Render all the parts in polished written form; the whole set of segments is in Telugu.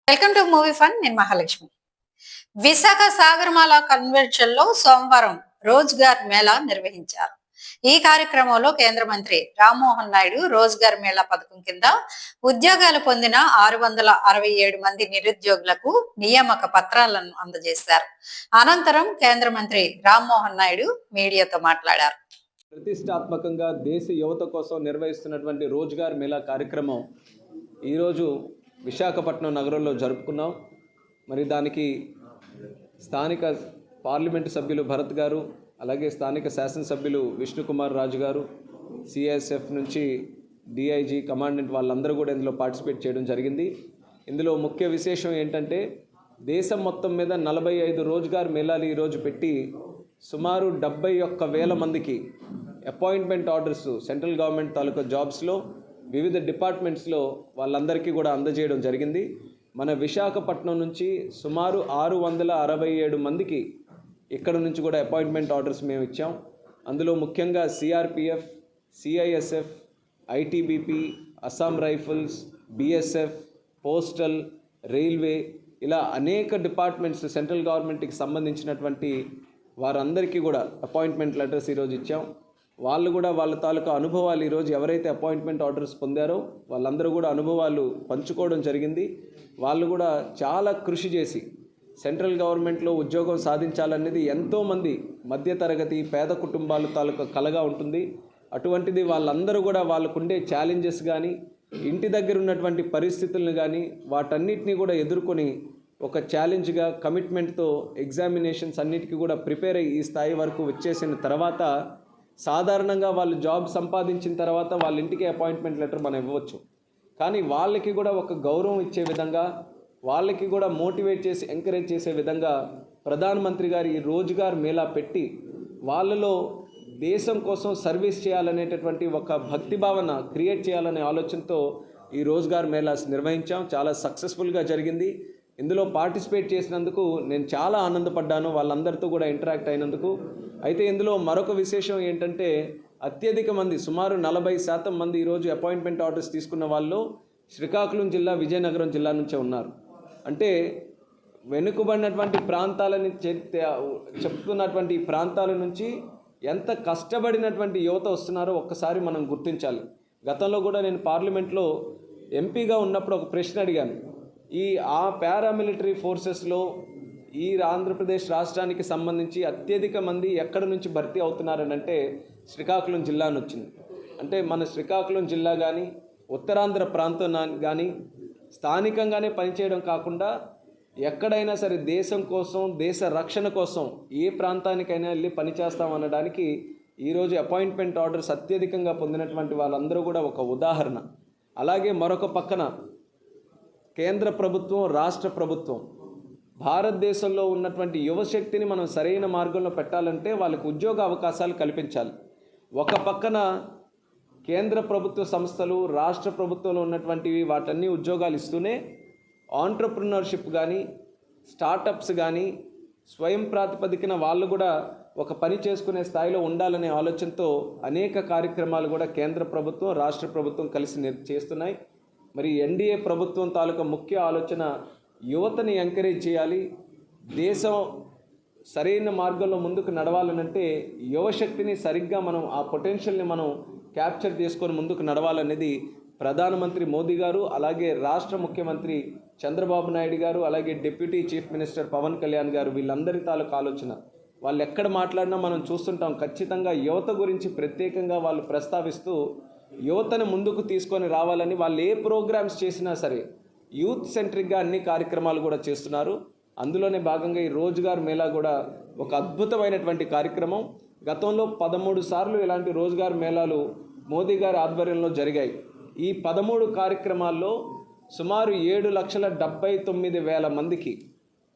Welcome to movie fun. నేను మహాలక్ష్మి. విశాఖ సాగరమాల కన్వెన్షన్ లో సోమవారం రోజ్గార్ మేళా నిర్వహించారు. ఈ కార్యక్రమంలో కేంద్ర మంత్రి రామ్మోహన్ నాయుడు రోజ్గార్ మేళా పథకం కింద ఉద్యోగాలు పొందిన 667 మంది నిరుద్యోగులకు నియామక పత్రాలను అందజేశారు. అనంతరం కేంద్ర మంత్రి రామ్మోహన్ నాయుడు మీడియాతో మాట్లాడారు. ప్రతిష్టాత్మకంగా దేశ యువత కోసం నిర్వహిస్తున్నటువంటి రోజ్గార్ మేళా కార్యక్రమం ఈరోజు విశాఖపట్నం నగరంలో జరుపుకున్నాం. మరి దానికి స్థానిక పార్లమెంటు సభ్యులు భరత్ గారు, అలాగే స్థానిక శాసనసభ్యులు విష్ణుకుమార్ రాజు గారు, సిఐఎస్ఎఫ్ నుంచి డిఐజీ కమాండెంట్ వాళ్ళందరూ కూడా ఇందులో పార్టిసిపేట్ చేయడం జరిగింది. ఇందులో ముఖ్య విశేషం ఏంటంటే దేశం మొత్తం మీద 45 రోజ్గార్ మేళాలు ఈరోజు పెట్టి సుమారు 71,000 మందికి అపాయింట్మెంట్ ఆర్డర్స్ సెంట్రల్ గవర్నమెంట్ తాలూకా జాబ్స్లో వివిధ డిపార్ట్మెంట్స్లో వాళ్ళందరికీ కూడా అందజేయడం జరిగింది. మన విశాఖపట్నం నుంచి సుమారు 667 మందికి ఇక్కడ నుంచి కూడా అపాయింట్మెంట్ ఆర్డర్స్ మేము ఇచ్చాం. అందులో ముఖ్యంగా CRPF, CISF, ITBP, Assam rifles, BSF, postal, railway, ఇలా అనేక డిపార్ట్మెంట్స్ సెంట్రల్ గవర్నమెంట్కి సంబంధించినటువంటి వారందరికీ కూడా అపాయింట్మెంట్ లెటర్స్ ఈరోజు ఇచ్చాం. వాళ్ళు కూడా వాళ్ళ తాలూకా అనుభవాలు ఈరోజు ఎవరైతే అపాయింట్మెంట్ ఆర్డర్స్ పొందారో వాళ్ళందరూ కూడా అనుభవాలు పంచుకోవడం జరిగింది. వాళ్ళు కూడా చాలా కృషి చేసి సెంట్రల్ గవర్నమెంట్లో ఉద్యోగం సాధించాలనేది ఎంతోమంది మధ్యతరగతి పేద కుటుంబాల తాలూకా కలగా ఉంటుంది. అటువంటిది వాళ్ళందరూ కూడా వాళ్ళకుండే ఛాలెంజెస్ కానీ ఇంటి దగ్గర ఉన్నటువంటి పరిస్థితులను కానీ వాటన్నిటినీ కూడా ఎదుర్కొని ఒక ఛాలెంజ్గా కమిట్మెంట్తో ఎగ్జామినేషన్స్ అన్నిటికీ కూడా ప్రిపేర్ అయ్యి ఈ స్థాయి వరకు వచ్చేసిన తర్వాత సాధారణంగా వాళ్ళు జాబ్ సంపాదించిన తర్వాత వాళ్ళ ఇంటికి అపాయింట్మెంట్ లెటర్ మనం ఇవ్వచ్చు. కానీ వాళ్ళకి కూడా ఒక గౌరవం ఇచ్చే విధంగా, వాళ్ళకి కూడా మోటివేట్ చేసి ఎంకరేజ్ చేసే విధంగా ప్రధానమంత్రి గారు ఈ రోజ్గార్ మేళా పెట్టి వాళ్ళలో దేశం కోసం సర్వీస్ చేయాలనేటటువంటి ఒక భక్తి భావన క్రియేట్ చేయాలనే ఆలోచనతో ఈ రోజ్గార్ మేళాస్ నిర్వహించాం. చాలా సక్సెస్ఫుల్గా జరిగింది. ఇందులో పార్టిసిపేట్ చేసినందుకు నేను చాలా ఆనందపడ్డాను, వాళ్ళందరితో కూడా ఇంటరాక్ట్ అయినందుకు. అయితే ఇందులో మరొక విశేషం ఏంటంటే అత్యధిక మంది సుమారు 40% మంది ఈరోజు అపాయింట్మెంట్ ఆర్డర్స్ తీసుకున్న వాళ్ళు శ్రీకాకుళం జిల్లా, విజయనగరం జిల్లా నుంచే ఉన్నారు. అంటే వెనుకబడినటువంటి ప్రాంతాలని చెప్తున్నటువంటి ఈ ప్రాంతాల నుంచి ఎంత కష్టపడినటువంటి యువత వస్తున్నారో ఒక్కసారి మనం గుర్తించాలి. గతంలో కూడా నేను పార్లమెంట్లో ఎంపీగా ఉన్నప్పుడు ఒక ప్రశ్న అడిగాను. ఆ పారామిలిటరీ ఫోర్సెస్లో ఈ ఆంధ్రప్రదేశ్ రాష్ట్రానికి సంబంధించి అత్యధిక మంది ఎక్కడి నుంచి భర్తీ అవుతున్నారని అంటే శ్రీకాకుళం జిల్లా అని వచ్చింది. అంటే మన శ్రీకాకుళం జిల్లా కానీ ఉత్తరాంధ్ర ప్రాంతం కానీ స్థానికంగానే పనిచేయడం కాకుండా ఎక్కడైనా సరే దేశం కోసం, దేశ రక్షణ కోసం ఏ ప్రాంతానికైనా వెళ్ళి పనిచేస్తామనడానికి ఈరోజు అపాయింట్మెంట్ ఆర్డర్స్ అత్యధికంగా పొందినటువంటి వాళ్ళందరూ కూడా ఒక ఉదాహరణ. అలాగే మరొక పక్కన కేంద్ర ప్రభుత్వం, రాష్ట్ర ప్రభుత్వం భారతదేశంలో ఉన్నటువంటి యువశక్తిని మనం సరైన మార్గంలో పెట్టాలంటే వాళ్ళకి ఉద్యోగ అవకాశాలు కల్పించాలి. ఒక పక్కన కేంద్ర ప్రభుత్వ సంస్థలు, రాష్ట్ర ప్రభుత్వంలో ఉన్నటువంటివి వాటన్ని ఉద్యోగాలు ఇస్తూనే ఆంట్రప్రినర్షిప్ కానీ, స్టార్టప్స్ కానీ స్వయం ప్రాతిపదికన వాళ్ళు కూడా ఒక పని చేసుకునే స్థాయిలో ఉండాలనే ఆలోచనతో అనేక కార్యక్రమాలు కూడా కేంద్ర ప్రభుత్వం, రాష్ట్ర ప్రభుత్వం కలిసి చేస్తున్నాయి. మరి ఎన్డీఏ ప్రభుత్వం తాలూకా ముఖ్య ఆలోచన యువతని ఎంకరేజ్ చేయాలి. దేశం సరైన మార్గంలో ముందుకు నడవాలనంటే యువశక్తిని సరిగ్గా మనం ఆ పొటెన్షియల్ని మనం క్యాప్చర్ చేసుకొని ముందుకు నడవాలనేది ప్రధానమంత్రి మోదీ గారు, అలాగే రాష్ట్ర ముఖ్యమంత్రి చంద్రబాబు నాయుడు గారు, అలాగే deputy chief minister Pawan Kalyan garu వీళ్ళందరి తాలూకా ఆలోచన. వాళ్ళు ఎక్కడ మాట్లాడినా మనం చూస్తుంటాం, ఖచ్చితంగా యువత గురించి ప్రత్యేకంగా వాళ్ళు ప్రస్తావిస్తూ యువతను ముందుకు తీసుకొని రావాలని వాళ్ళు ఏ ప్రోగ్రామ్స్ చేసినా సరే యూత్ సెంట్రిక్గా అన్ని కార్యక్రమాలు కూడా చేస్తున్నారు. అందులోనే భాగంగా ఈ రోజ్గార్ మేళా కూడా ఒక అద్భుతమైనటువంటి కార్యక్రమం. గతంలో 13 సార్లు ఇలాంటి రోజ్గార్ మేళాలు మోదీ గారి ఆధ్వర్యంలో జరిగాయి. ఈ 13 కార్యక్రమాల్లో సుమారు 7,79,000 మందికి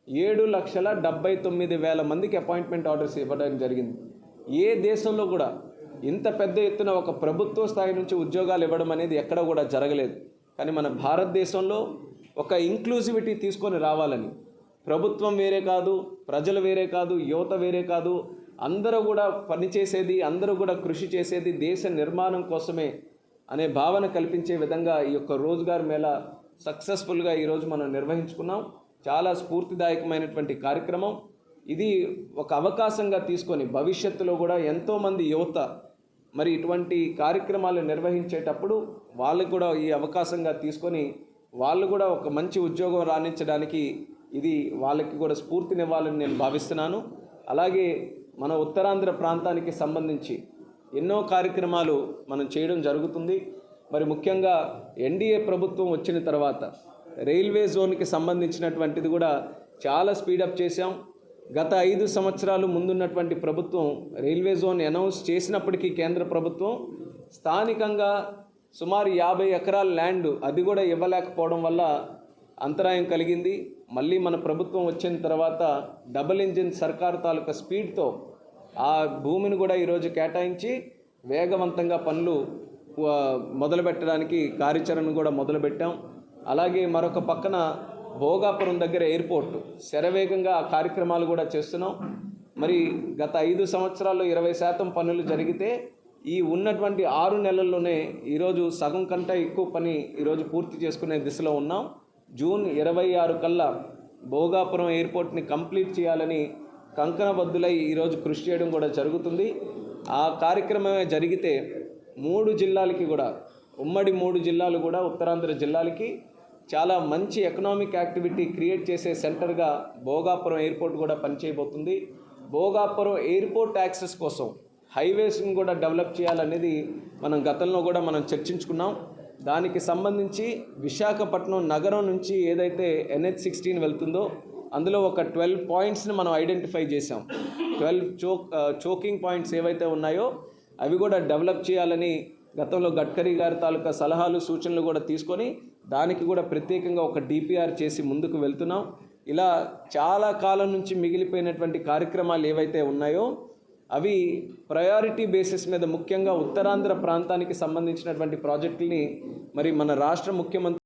7,79,000 మందికి అపాయింట్మెంట్ ఆర్డర్స్ ఇవ్వడం జరిగింది. ఏ దేశంలో కూడా ఇంత పెద్ద ఎత్తున ఒక ప్రభుత్వ స్థాయి నుంచి ఉద్యోగాలు ఇవ్వడం అనేది ఎక్కడ కూడా జరగలేదు. కానీ మన భారతదేశంలో ఒక ఇంక్లూజివిటీ తీసుకొని రావాలని, ప్రభుత్వం వేరే కాదు, ప్రజలు వేరే కాదు, యువత వేరే కాదు, అందరూ కూడా పనిచేసేది, అందరూ కూడా కృషి చేసేది దేశ నిర్మాణం కోసమే అనే భావన కల్పించే విధంగా ఈ యొక్క రోజ్గార్ మేళా సక్సెస్ఫుల్గా ఈరోజు మనం నిర్వహించుకున్నాం. చాలా స్ఫూర్తిదాయకమైనటువంటి కార్యక్రమం. ఇది ఒక అవకాశంగా తీసుకొని భవిష్యత్తులో కూడా ఎంతోమంది యువత మరి ఇటువంటి కార్యక్రమాలు నిర్వహించేటప్పుడు వాళ్ళకు కూడా ఈ అవకాశంగా తీసుకొని వాళ్ళు కూడా ఒక మంచి ఉద్యోగం రాణించడానికి ఇది వాళ్ళకి కూడా స్ఫూర్తినివ్వాలని నేను భావిస్తున్నాను. అలాగే మన ఉత్తరాంధ్ర ప్రాంతానికి సంబంధించి ఎన్నో కార్యక్రమాలు మనం చేయడం జరుగుతుంది. మరి ముఖ్యంగా ఎన్డీఏ ప్రభుత్వం వచ్చిన తర్వాత రైల్వే జోన్కి సంబంధించినటువంటిది కూడా చాలా స్పీడప్ చేశాం. గత 5 సంవత్సరాలు ముందున్నటువంటి ప్రభుత్వం రైల్వే జోన్ అనౌన్స్ చేసినప్పటికీ కేంద్ర ప్రభుత్వం స్థానికంగా సుమారు 50 ఎకరాల ల్యాండ్ అది కూడా ఇవ్వలేకపోవడం వల్ల అంతరాయం కలిగింది. మళ్ళీ మన ప్రభుత్వం వచ్చిన తర్వాత డబుల్ ఇంజిన్ సర్కార్ తాలూకా స్పీడ్తో ఆ భూమిని కూడా ఈరోజు కేటాయించి వేగవంతంగా పనులు మొదలుపెట్టడానికి కార్యాచరణ కూడా మొదలుపెట్టాం. అలాగే మరొక పక్కన భోగాపురం దగ్గర ఎయిర్పోర్ట్ శరవేగంగా ఆ కార్యక్రమాలు కూడా చేస్తున్నాం. మరి గత 5 సంవత్సరాల్లో 20% పనులు జరిగితే ఈ ఉన్నటువంటి 6 నెలల్లోనే ఈరోజు సగం కంటే ఎక్కువ పని ఈరోజు పూర్తి చేసుకునే దిశలో ఉన్నాం. జూన్ 26 కల్లా భోగాపురం ఎయిర్పోర్ట్ని కంప్లీట్ చేయాలని కంకణబద్దులై ఈరోజు కృషి చేయడం కూడా జరుగుతుంది. ఆ కార్యక్రమమే జరిగితే 3 జిల్లాలకి కూడా ఉమ్మడి 3 జిల్లాలు కూడా ఉత్తరాంధ్ర జిల్లాలకి చాలా మంచి ఎకనామిక్ యాక్టివిటీ క్రియేట్ చేసే సెంటర్గా భోగాపురం ఎయిర్పోర్ట్ కూడా పనిచేయబోతుంది. భోగాపురం ఎయిర్పోర్ట్ యాక్సెస్ కోసం హైవేస్ని కూడా డెవలప్ చేయాలనేది మనం గతంలో కూడా మనం చర్చించుకున్నాం. దానికి సంబంధించి విశాఖపట్నం నగరం నుంచి ఏదైతే NH16 వెళ్తుందో అందులో ఒక 12 పాయింట్స్ని మనం ఐడెంటిఫై చేసాం. 12 చోకింగ్ పాయింట్స్ ఏవైతే ఉన్నాయో అవి కూడా డెవలప్ చేయాలని గతంలో గడ్కరీ గారి తాలూకా సలహాలు సూచనలు కూడా తీసుకొని దానికి కూడా ప్రత్యేకంగా ఒక DPR చేసి ముందుకు వెళ్తున్నాం. ఇలా చాలా కాలం నుంచి మిగిలిపోయినటువంటి కార్యక్రమాలు ఏవైతే ఉన్నాయో అవి ప్రయారిటీ బేసిస్ మీద ముఖ్యంగా ఉత్తరాంధ్ర ప్రాంతానికి సంబంధించినటువంటి ప్రాజెక్టుల్ని మరి మన రాష్ట్ర ముఖ్యమంత్రి